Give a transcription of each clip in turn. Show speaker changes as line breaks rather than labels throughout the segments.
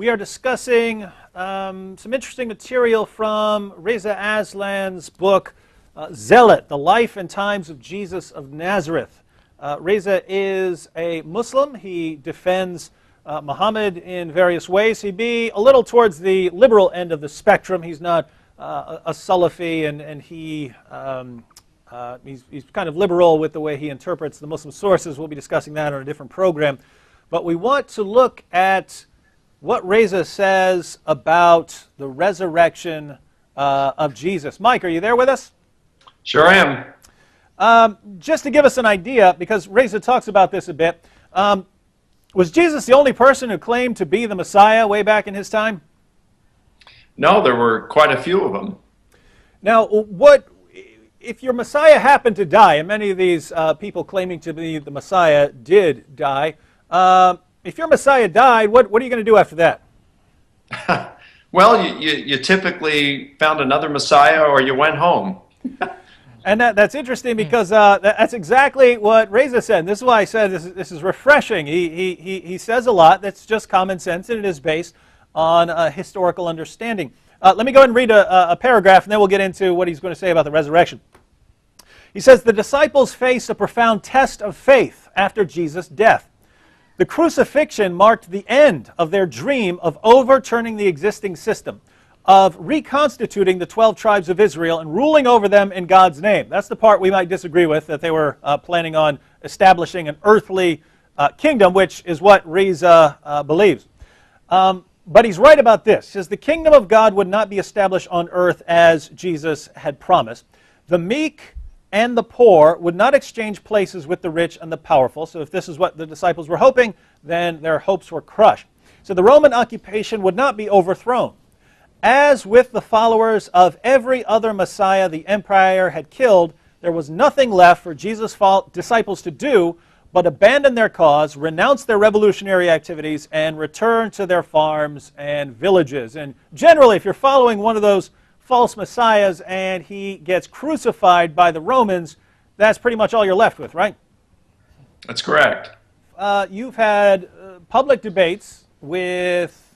We are discussing some interesting material from Reza Aslan's book, Zealot, The Life and Times of Jesus of Nazareth. Reza is a Muslim. He defends Muhammad in various ways. He'd be a little towards the liberal end of the spectrum. He's not a Salafi, and he's kind of liberal with the way he interprets the Muslim sources. We'll be discussing that on a different program. But we want to look at what Reza says about the resurrection of Jesus. Mike, are you there with us?
Sure am.
Just to give us an idea, because Reza talks about this a bit, was Jesus the only person who claimed to be the Messiah way back in his time?
No, there were quite a few of them.
Now, if your Messiah happened to die, and many of these people claiming to be the Messiah did die, if your Messiah died, what are you going to do after that?
Well, you typically found another Messiah or you went home.
And that's interesting because that's exactly what Reza said. This is why I said this is refreshing. He says a lot that's just common sense, and it is based on historical understanding. Let me go ahead and read a paragraph, and then we'll get into what he's going to say about the resurrection. He says, the disciples faced a profound test of faith after Jesus' death. The crucifixion marked the end of their dream of overturning the existing system, of reconstituting the 12 tribes of Israel and ruling over them in God's name. That's the part we might disagree with, that they were planning on establishing an earthly kingdom, which is what Reza believes. But he's right about this. He says, the kingdom of God would not be established on earth as Jesus had promised. The meek and the poor would not exchange places with the rich and the powerful. So if this is what the disciples were hoping, then their hopes were crushed. So the Roman occupation would not be overthrown. As with the followers of every other Messiah the empire had killed, there was nothing left for Jesus' disciples to do but abandon their cause, renounce their revolutionary activities, and return to their farms and villages. And generally, if you're following one of those false messiahs and he gets crucified by the Romans, that's pretty much all you're left with, right?
That's correct.
You've had public debates with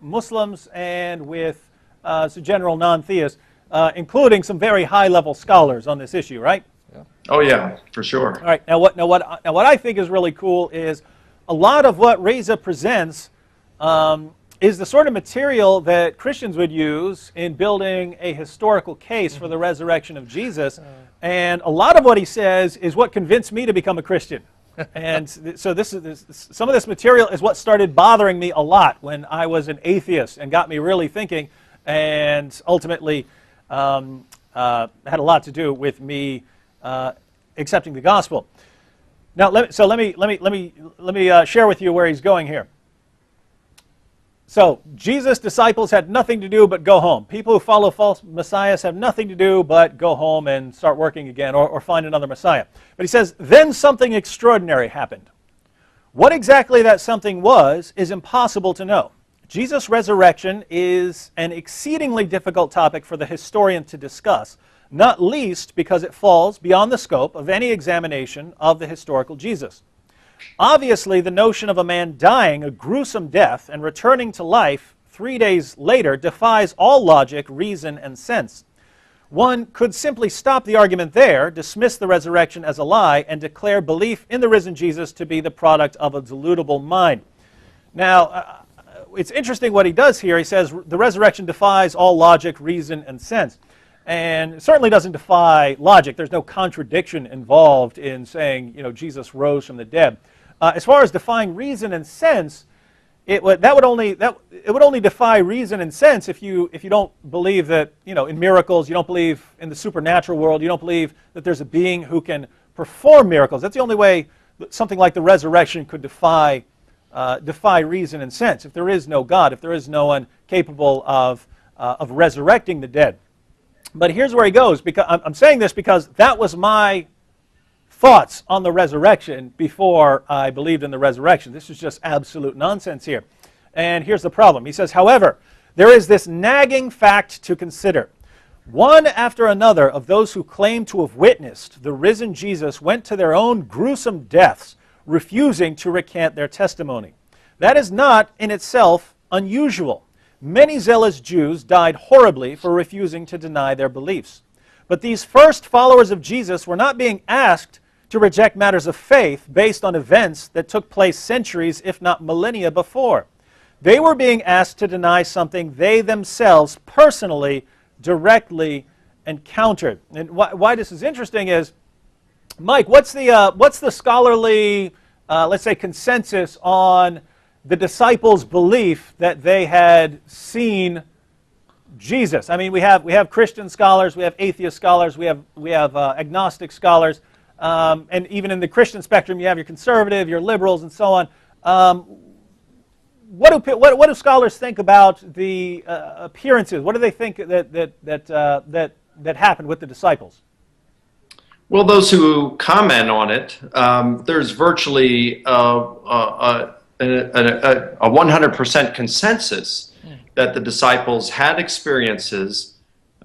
Muslims and with general non-theists, including some very high-level scholars on this issue, right?
Yeah. Oh yeah, for sure.
All right. Now what I think is really cool is a lot of what Reza presents is the sort of material that Christians would use in building a historical case for the resurrection of Jesus. And a lot of what he says is what convinced me to become a Christian. And so some of this material is what started bothering me a lot when I was an atheist and got me really thinking, and ultimately had a lot to do with me accepting the gospel. Now, let me share with you where he's going here. So, Jesus' disciples had nothing to do but go home. People who follow false messiahs have nothing to do but go home and start working again or find another messiah. But he says, then something extraordinary happened. What exactly that something was is impossible to know. Jesus' resurrection is an exceedingly difficult topic for the historian to discuss, not least because it falls beyond the scope of any examination of the historical Jesus. Obviously, the notion of a man dying a gruesome death and returning to life 3 days later defies all logic, reason, and sense. One could simply stop the argument there, dismiss the resurrection as a lie, and declare belief in the risen Jesus to be the product of a deludible mind. Now, it's interesting what he does here. He says the resurrection defies all logic, reason, and sense. And it certainly doesn't defy logic. There's no contradiction involved in saying, Jesus rose from the dead. As far as defying reason and sense, it would only defy reason and sense if you don't believe that in miracles, you don't believe in the supernatural world, you don't believe that there's a being who can perform miracles. That's the only way that something like the resurrection could defy reason and sense. If there is no God, if there is no one capable of resurrecting the dead. But here's where he goes. Because I'm saying this because that was my thoughts on the resurrection before I believed in the resurrection. This is just absolute nonsense here. And here's the problem. He says, however, there is this nagging fact to consider. One after another of those who claim to have witnessed the risen Jesus went to their own gruesome deaths, refusing to recant their testimony. That is not in itself unusual. Many zealous Jews died horribly for refusing to deny their beliefs. But these first followers of Jesus were not being asked to reject matters of faith based on events that took place centuries, if not millennia before. They were being asked to deny something they themselves personally, directly encountered. And why this is interesting is, Mike, what's the scholarly, let's say, consensus on the disciples' belief that they had seen Jesus? I mean, we have Christian scholars, we have atheist scholars, we have agnostic scholars, and even in the Christian spectrum, you have your conservative, your liberals, and so on. What do scholars think about the appearances? What do they think that happened with the disciples?
Well, those who comment on it, there's virtually a 100% consensus that the disciples had experiences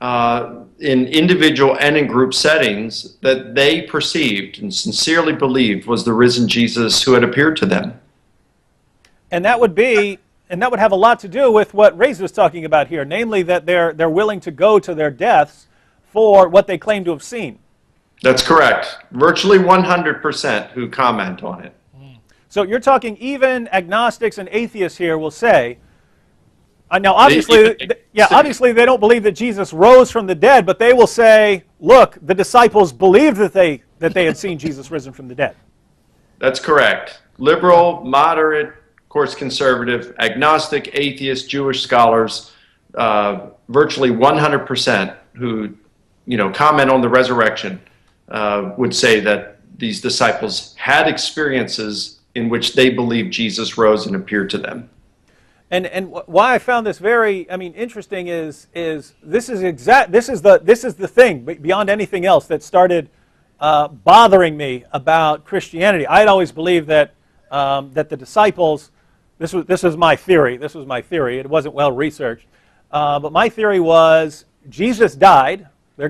in individual and in group settings that they perceived and sincerely believed was the risen Jesus who had appeared to them.
And that would have a lot to do with what Reza was talking about here, namely that they're willing to go to their deaths for what they claim to have seen.
That's correct. Virtually 100% who comment on it.
So you're talking even agnostics and atheists here will say, now obviously they don't believe that Jesus rose from the dead, but they will say, look, the disciples believed that they had seen Jesus risen from the dead.
That's correct. Liberal, moderate, of course conservative, agnostic, atheist, Jewish scholars, virtually 100% who comment on the resurrection would say that these disciples had experiences in which they believed Jesus rose and appeared to them.
And why I found this very, interesting is this is the thing beyond anything else that started bothering me about Christianity. I had always believed that that the disciples, this was my theory. This was my theory. It wasn't well researched, but my theory was Jesus died. The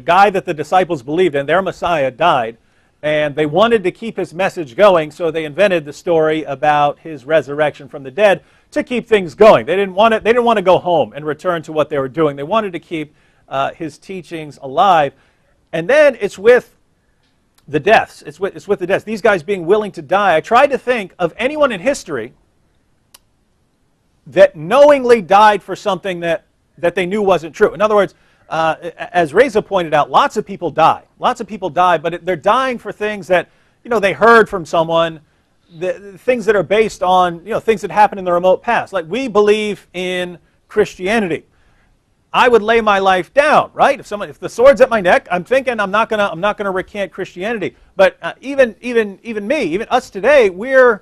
guy that the disciples believed in, their Messiah, died. And they wanted to keep his message going, so they invented the story about his resurrection from the dead to keep things going. They didn't want to go home and return to what they were doing. They wanted to keep his teachings alive. And then it's with the deaths. It's with the deaths. These guys being willing to die. I tried to think of anyone in history that knowingly died for something that they knew wasn't true. In other words, as Reza pointed out, lots of people die. Lots of people die, but they're dying for things that they heard from someone, things that are based on things that happened in the remote past. Like we believe in Christianity. I would lay my life down, right? If the sword's at my neck, I'm thinking I'm not gonna recant Christianity. But even us today, we'd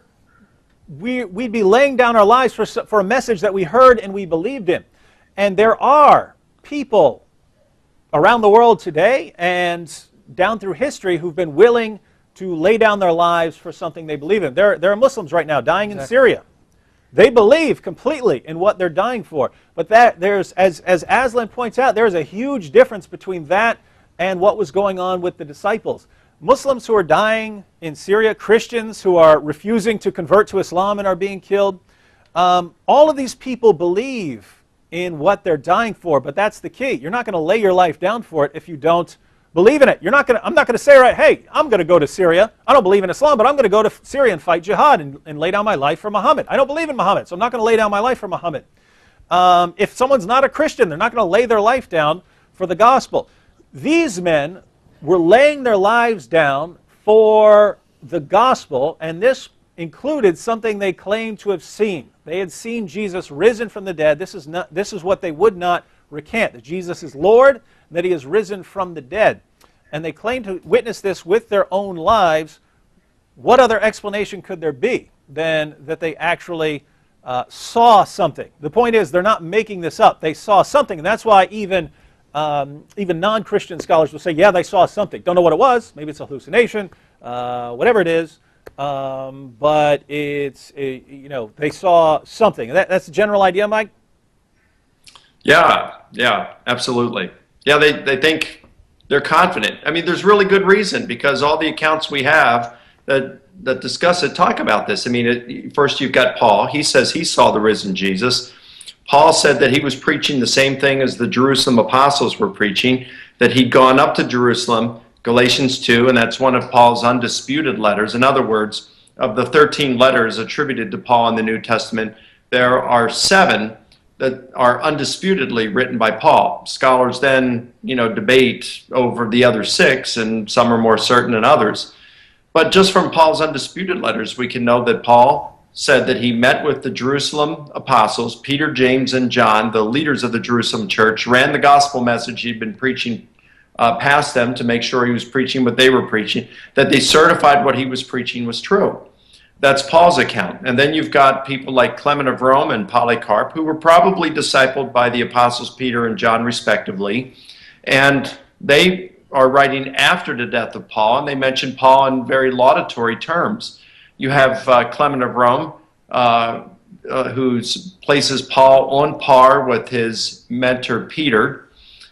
be laying down our lives for a message that we heard and we believed in. And there are people around the world today and down through history who've been willing to lay down their lives for something they believe in. There are Muslims right now dying in Syria. They believe completely in what they're dying for. But there's, as Aslan points out, there's a huge difference between that and what was going on with the disciples. Muslims who are dying in Syria, Christians who are refusing to convert to Islam and are being killed, all of these people believe in what they're dying for, but that's the key. You're not going to lay your life down for it if you don't believe in it. I'm not going to say, right, hey, I'm going to go to Syria. I don't believe in Islam, but I'm going to go to Syria and fight jihad and lay down my life for Muhammad. I don't believe in Muhammad, so I'm not going to lay down my life for Muhammad. If someone's not a Christian, they're not going to lay their life down for the gospel. These men were laying their lives down for the gospel, and this included something they claimed to have seen. They had seen Jesus risen from the dead. This is what they would not recant, that Jesus is Lord, and that he is risen from the dead. And they claimed to witness this with their own lives. What other explanation could there be than that they actually saw something? The point is, they're not making this up. They saw something, and that's why even non-Christian scholars will say, yeah, they saw something. Don't know what it was. Maybe it's a hallucination, whatever it is. But they saw something. That's the general idea, Mike?
Yeah, absolutely. Yeah, they think they're confident. I mean, there's really good reason, because all the accounts we have that discuss it talk about this. I mean, first you've got Paul. He says he saw the risen Jesus. Paul said that he was preaching the same thing as the Jerusalem apostles were preaching, that he'd gone up to Jerusalem, Galatians 2, and that's one of Paul's undisputed letters. In other words, of the 13 letters attributed to Paul in the New Testament, there are 7 that are undisputedly written by Paul. Scholars then, debate over the other 6, and some are more certain than others. But just from Paul's undisputed letters, we can know that Paul said that he met with the Jerusalem apostles, Peter, James, and John, the leaders of the Jerusalem church, ran the gospel message he'd been preaching past them to make sure he was preaching what they were preaching, that they certified what he was preaching was true. That's Paul's account. And then you've got people like Clement of Rome and Polycarp, who were probably discipled by the apostles Peter and John respectively, and they are writing after the death of Paul, and they mention Paul in very laudatory terms. You have Clement of Rome, who places Paul on par with his mentor Peter.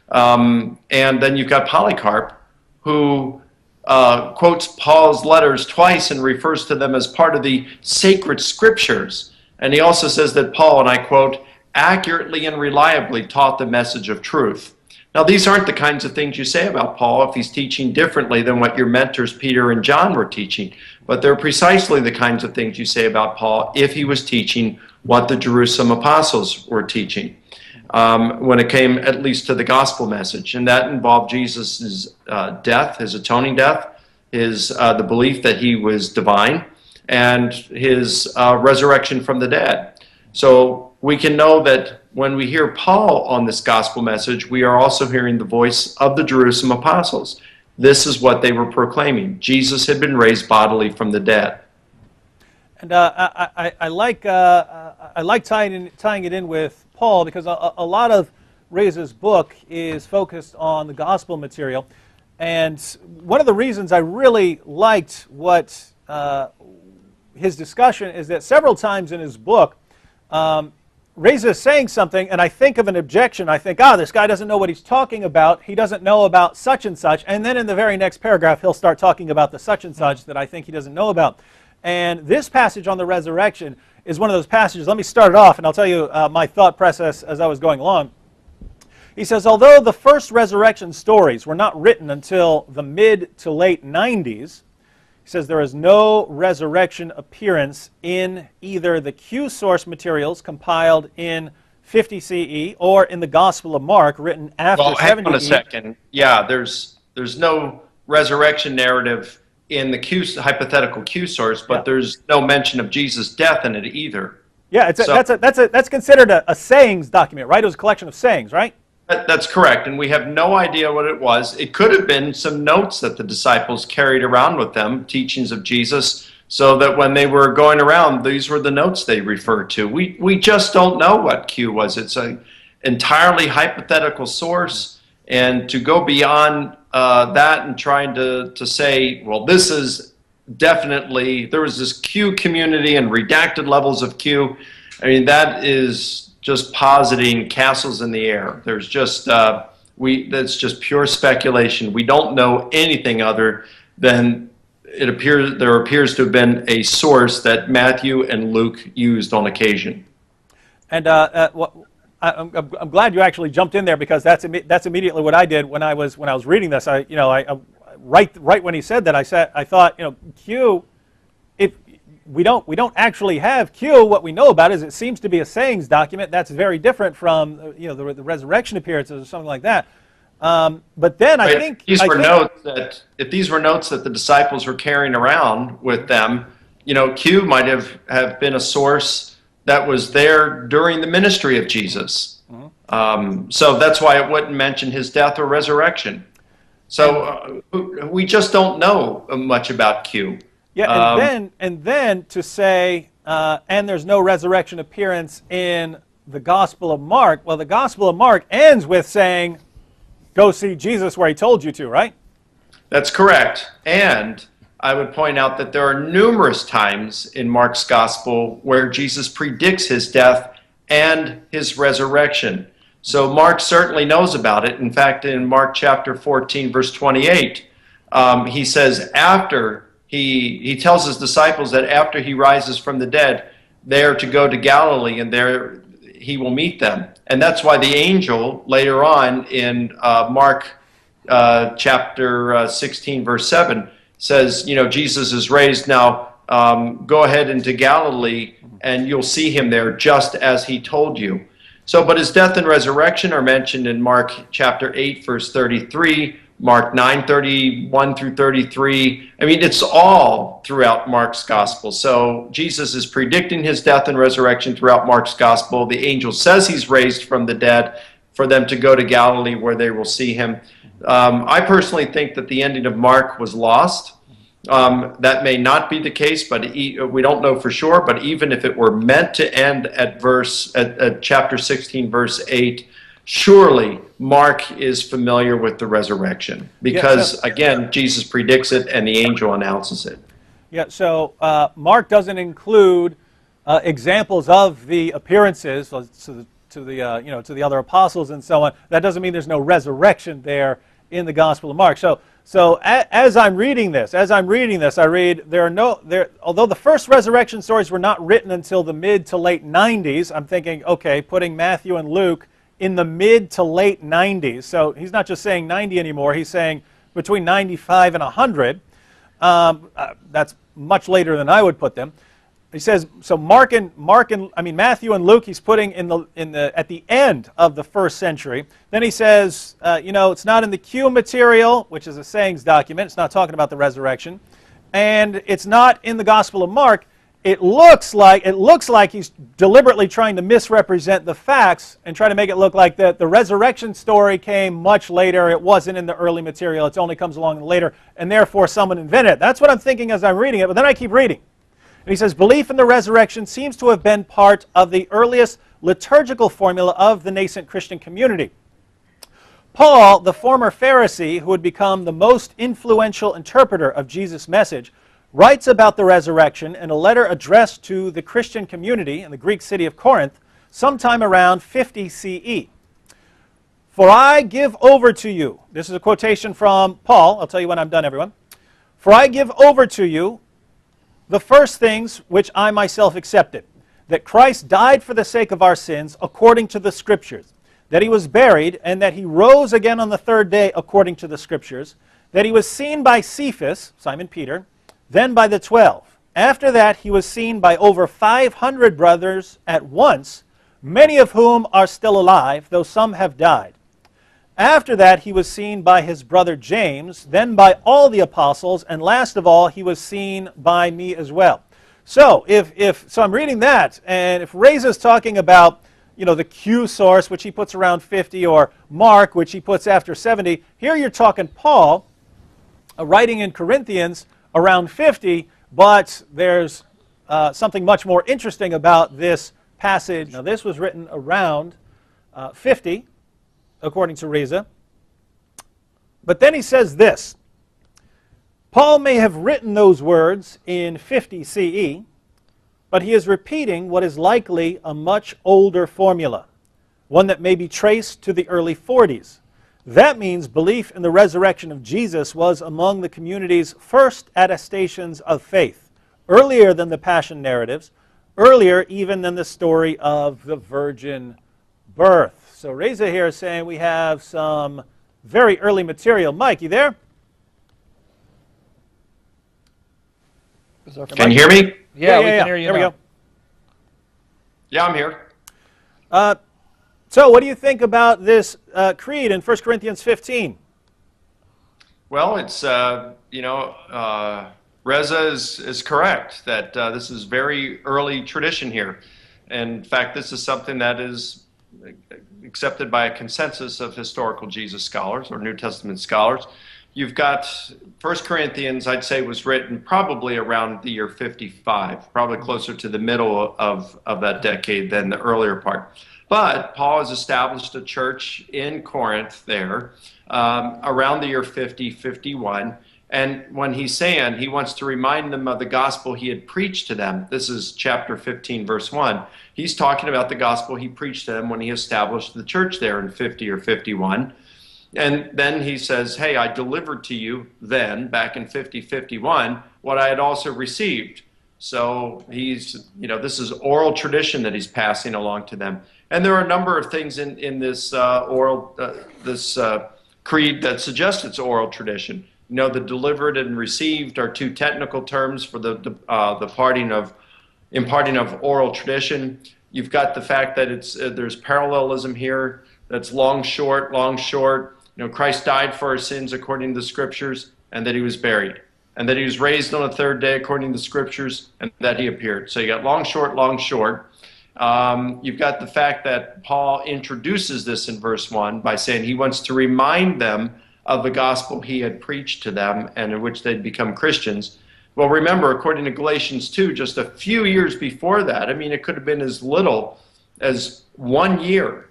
And then you've got Polycarp, who quotes Paul's letters twice and refers to them as part of the sacred scriptures. And he also says that Paul, and I quote, accurately and reliably taught the message of truth. Now, these aren't the kinds of things you say about Paul if he's teaching differently than what your mentors Peter and John were teaching. But they're precisely the kinds of things you say about Paul if he was teaching what the Jerusalem apostles were teaching, when it came at least to the gospel message. And that involved Jesus' death, his atoning death, the belief that he was divine, and his resurrection from the dead. So we can know that when we hear Paul on this gospel message, we are also hearing the voice of the Jerusalem apostles. This is what they were proclaiming. Jesus had been raised bodily from the dead.
And I like tying it in with Paul, because a lot of Reza's book is focused on the gospel material. And one of the reasons I really liked what his discussion is that several times in his book, Reza is saying something, and I think of an objection. I think, this guy doesn't know what he's talking about. He doesn't know about such and such. And then in the very next paragraph, he'll start talking about the such and such that I think he doesn't know about. And this passage on the resurrection is one of those passages. Let me start it off, and I'll tell you my thought process as I was going along. He says, although the first resurrection stories were not written until the mid to late 90s, he says there is no resurrection appearance in either the Q source materials compiled in 50 CE or in the Gospel of Mark written after 70 CE.
Hang on a second. Yeah, there's no resurrection narrative in the hypothetical Q source, but there's no mention of Jesus' death in it either.
Yeah, that's considered a sayings document, right? It was a collection of sayings, right?
That's correct, and we have no idea what it was. It could have been some notes that the disciples carried around with them, teachings of Jesus, so that when they were going around, these were the notes they referred to. We just don't know what Q was. It's an entirely hypothetical source, and to go beyond that and trying to say, well, this is definitely, there was this Q community and redacted levels of Q. I mean, that is just positing castles in the air. There's just that's just pure speculation. We don't know anything other than there appears to have been a source that Matthew and Luke used on occasion.
And I'm glad you actually jumped in there, because that's immediately what I did when I was reading this. Right when he said that, I thought, Q, if we don't actually have Q. What we know about is it seems to be a sayings document. That's very different from the resurrection appearances or something like that. But then I think if these were notes that the disciples were carrying around with them, Q might have been a source that was there during the ministry of Jesus. Mm-hmm. So that's why it wouldn't mention his death or resurrection. So we just don't know much about Q. Yeah, and then to say, and there's no resurrection appearance in the Gospel of Mark. Well, the Gospel of Mark ends with saying, go see Jesus where he told you to, right?
That's correct. And I would point out that there are numerous times in Mark's Gospel where Jesus predicts his death and his resurrection. So Mark certainly knows about it. In fact, in Mark chapter 14, verse 28, he says, after he tells his disciples that after he rises from the dead, they are to go to Galilee, and there he will meet them. And that's why the angel later on in Mark chapter 16, verse 7 says, Jesus is raised now. Go ahead into Galilee, and you'll see him there just as he told you. So, but his death and resurrection are mentioned in Mark chapter 8, verse 33, Mark 9, 31 through 33. I mean, it's all throughout Mark's gospel. So Jesus is predicting his death and resurrection throughout Mark's gospel. The angel says he's raised from the dead for them to go to Galilee where they will see him. I personally think that the ending of Mark was lost. That may not be the case, but we don't know for sure. But even if it were meant to end at chapter 16, verse 8, surely Mark is familiar with the resurrection because, again, Jesus predicts it and the angel announces it.
Yeah. So Mark doesn't include examples of the appearances to the other apostles and so on. That doesn't mean there's no resurrection there in the Gospel of Mark. So as I'm reading this, I read although the first resurrection stories were not written until the mid to late 90s, I'm thinking, okay, putting Matthew and Luke in the mid to late 90s. So he's not just saying 90 anymore, he's saying between 95 and 100. That's much later than I would put them. He says, so Matthew and Luke he's putting at the end of the first century. Then he says, it's not in the Q material, which is a sayings document. It's not talking about the resurrection. And it's not in the Gospel of Mark. It looks like he's deliberately trying to misrepresent the facts and try to make it look like the resurrection story came much later. It wasn't in the early material. It only comes along later, and therefore someone invented it. That's what I'm thinking as I'm reading it, but then I keep reading. And he says, belief in the resurrection seems to have been part of the earliest liturgical formula of the nascent Christian community. Paul, the former Pharisee who would become the most influential interpreter of Jesus' message, writes about the resurrection in a letter addressed to the Christian community in the Greek city of Corinth sometime around 50 CE. For I give over to you, this is a quotation from Paul, I'll tell you when I'm done, everyone. For I give over to you the first things which I myself accepted, that Christ died for the sake of our sins according to the Scriptures, that he was buried, and that he rose again on the third day according to the Scriptures, that he was seen by Cephas, Simon Peter, then by the 12. After that he was seen by over 500 brothers at once, many of whom are still alive, though some have died. After that he was seen by his brother James, then by all the apostles, and last of all he was seen by me as well. So so I'm reading that, and if Reza's talking about the Q source, which he puts around 50, or Mark, which he puts after 70, here you're talking Paul writing in Corinthians around 50, but there's something much more interesting about this passage. Now this was written around 50, according to Reza. But then he says this, Paul may have written those words in 50 CE, but he is repeating what is likely a much older formula, one that may be traced to the early 40s. That means belief in the resurrection of Jesus was among the community's first attestations of faith, earlier than the Passion narratives, earlier even than the story of the virgin birth. So Reza here is saying we have some very early material. Mike, you there?
Can you hear me?
Yeah, we can hear you.
There we go.
Yeah, I'm here.
So what do you think about this creed in 1 Corinthians 15?
Well, it's, Reza is correct that this is very early tradition here. In fact, this is something that is accepted by a consensus of historical Jesus scholars or New Testament scholars. You've got 1 Corinthians, I'd say, was written probably around the year 55, probably closer to the middle of that decade than the earlier part. But Paul has established a church in Corinth there around the year 50, 51. And when he's saying he wants to remind them of the gospel he had preached to them, this is chapter 15, verse 1. He's talking about the gospel he preached to them when he established the church there in 50 or 51. And then he says, hey, I delivered to you then, back in 50-51, what I had also received. So he's, this is oral tradition that he's passing along to them. And there are a number of things in this creed that suggest it's oral tradition. The delivered and received are two technical terms for the imparting of oral tradition. You've got the fact that there's parallelism here. That's long, short, long, short. Christ died for our sins according to the scriptures, and that he was buried, and that he was raised on the third day according to the scriptures, and that he appeared. So you got long, short, long, short. You've got the fact that Paul introduces this in verse 1 by saying he wants to remind them of the gospel he had preached to them and in which they'd become Christians. Well, remember, according to Galatians 2, just a few years before that, it could have been as little as 1 year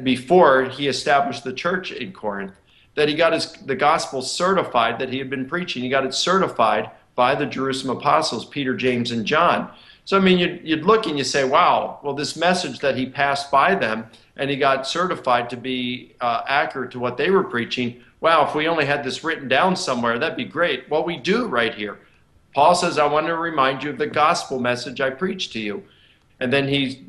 before he established the church in Corinth, that he got the gospel certified that he had been preaching. He got it certified by the Jerusalem apostles, Peter, James, and John. So, you'd look and you say, wow, well, this message that he passed by them and he got certified to be accurate to what they were preaching, wow, if we only had this written down somewhere, that'd be great. Well, we do right here. Paul says, I want to remind you of the gospel message I preached to you. And then he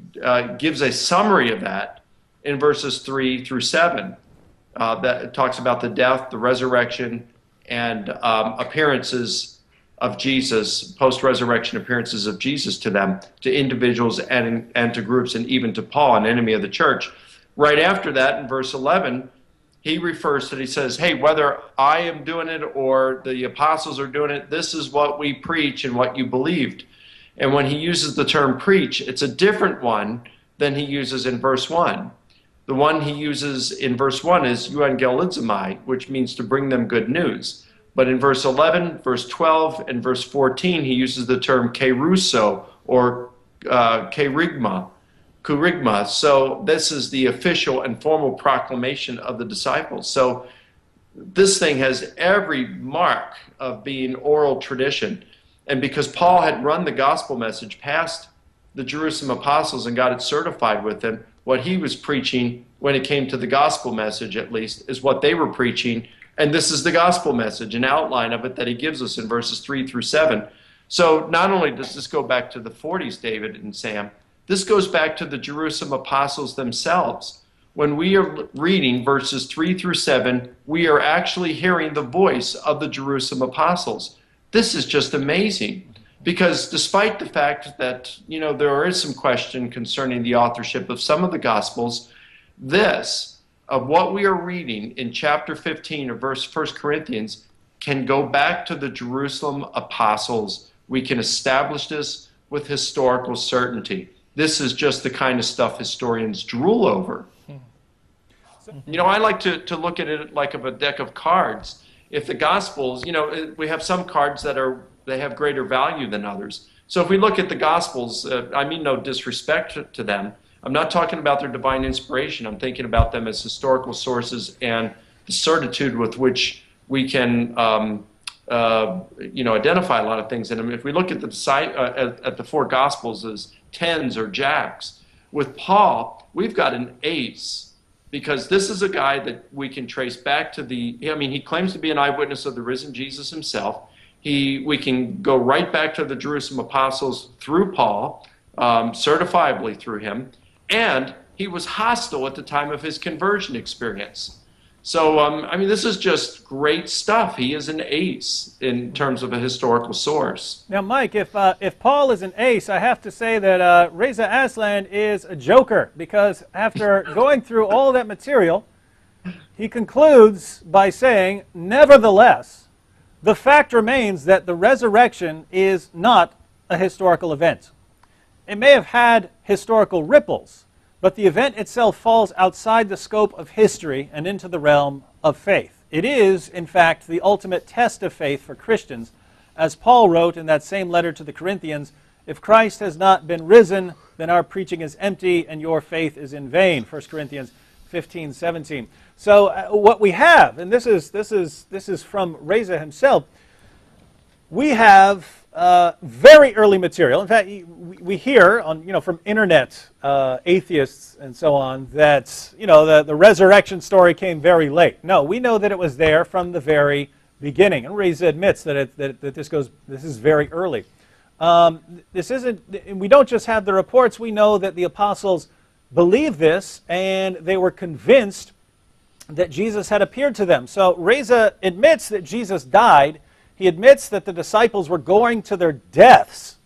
gives a summary of that in verses 3 through 7. That talks about the death, the resurrection, and appearances of Jesus, post-resurrection appearances of Jesus to them, to individuals and to groups, and even to Paul, an enemy of the church. Right after that, in verse 11, he says, hey, whether I am doing it or the apostles are doing it, this is what we preach and what you believed. And when he uses the term preach, it's a different one than he uses in verse 1. The one he uses in verse 1 is euangelizomai, which means to bring them good news. But in verse 11, verse 12, and verse 14, he uses the term keruso or kerygma. So this is the official and formal proclamation of the disciples. So this thing has every mark of being oral tradition. And because Paul had run the gospel message past the Jerusalem apostles and got it certified with them, what he was preaching when it came to the gospel message, at least, is what they were preaching. And this is the gospel message, an outline of it that he gives us in verses 3 through 7. So not only does this go back to the 40s, David and Sam, this goes back to the Jerusalem apostles themselves. When we are reading verses 3 through 7, we are actually hearing the voice of the Jerusalem apostles. This is just amazing, because despite the fact that, there is some question concerning the authorship of some of the Gospels, of what we are reading in chapter 15 of 1 Corinthians can go back to the Jerusalem apostles. We can establish this with historical certainty. This is just the kind of stuff historians drool over. I like to look at it like of a deck of cards. If the Gospels, we have some cards that they have greater value than others. So if we look at the Gospels, I mean no disrespect to them. I'm not talking about their divine inspiration. I'm thinking about them as historical sources and the certitude with which we can, identify a lot of things in them. If we look at the four Gospels as tens or jacks, with Paul, we've got an ace, because this is a guy that we can trace back to he claims to be an eyewitness of the risen Jesus himself. We can go right back to the Jerusalem apostles through Paul, certifiably through him. And he was hostile at the time of his conversion experience. So, this is just great stuff. He is an ace in terms of a historical source.
Now, Mike, if Paul is an ace, I have to say that Reza Aslan is a joker, because after going through all that material, he concludes by saying, nevertheless, the fact remains that the resurrection is not a historical event. It may have had historical ripples, but the event itself falls outside the scope of history and into the realm of faith. It is, in fact, the ultimate test of faith for Christians. As Paul wrote in that same letter to the Corinthians, if Christ has not been risen, then our preaching is empty and your faith is in vain. 1 Corinthians 15:17. So what we have, and this is from Reza himself, we have very early material. In fact, we hear on, from internet atheists and so on that the resurrection story came very late. No, we know that it was there from the very beginning, and Reza admits that this is very early. This isn't. We don't just have the reports. We know that the apostles believed this, and they were convinced that Jesus had appeared to them. So Reza admits that Jesus died. He admits that the disciples were going to their deaths,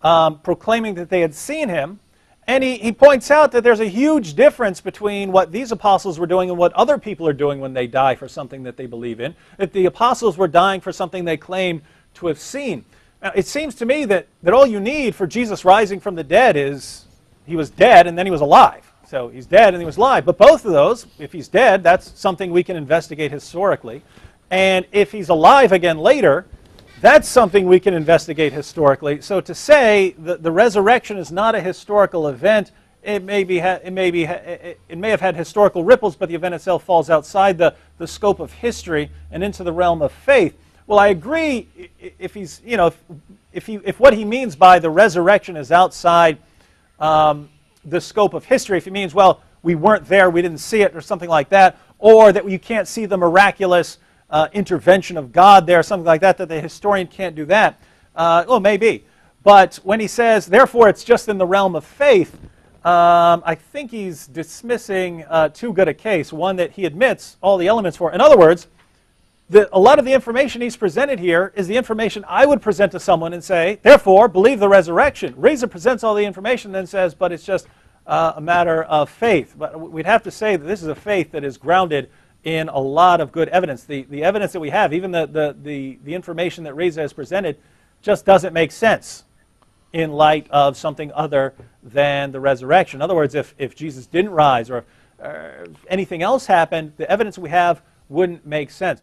proclaiming that they had seen him. And he points out that there's a huge difference between what these apostles were doing and what other people are doing when they die for something that they believe in. That the apostles were dying for something they claim to have seen. Now, it seems to me that all you need for Jesus rising from the dead is he was dead and then he was alive. So he's dead and he was alive. But both of those, if he's dead, that's something we can investigate historically. And if he's alive again later, that's something we can investigate historically. So to say that the resurrection is not a historical event, it may have had historical ripples, but the event itself falls outside the scope of history and into the realm of faith. Well, I agree if he's, if what he means by the resurrection is outside the scope of history, if he means, well, we weren't there, we didn't see it, or something like that, or that you can't see the miraculous intervention of God there, something like that, that the historian can't do that. Well, maybe. But when he says, therefore, it's just in the realm of faith, I think he's dismissing too good a case, one that he admits all the elements for. In other words, a lot of the information he's presented here is the information I would present to someone and say, therefore, believe the resurrection. Reza presents all the information and then says, but it's just a matter of faith. But we'd have to say that this is a faith that is grounded in a lot of good evidence. The evidence that we have, even the information that Reza has presented, just doesn't make sense in light of something other than the resurrection. In other words, if Jesus didn't rise or anything else happened, the evidence we have wouldn't make sense.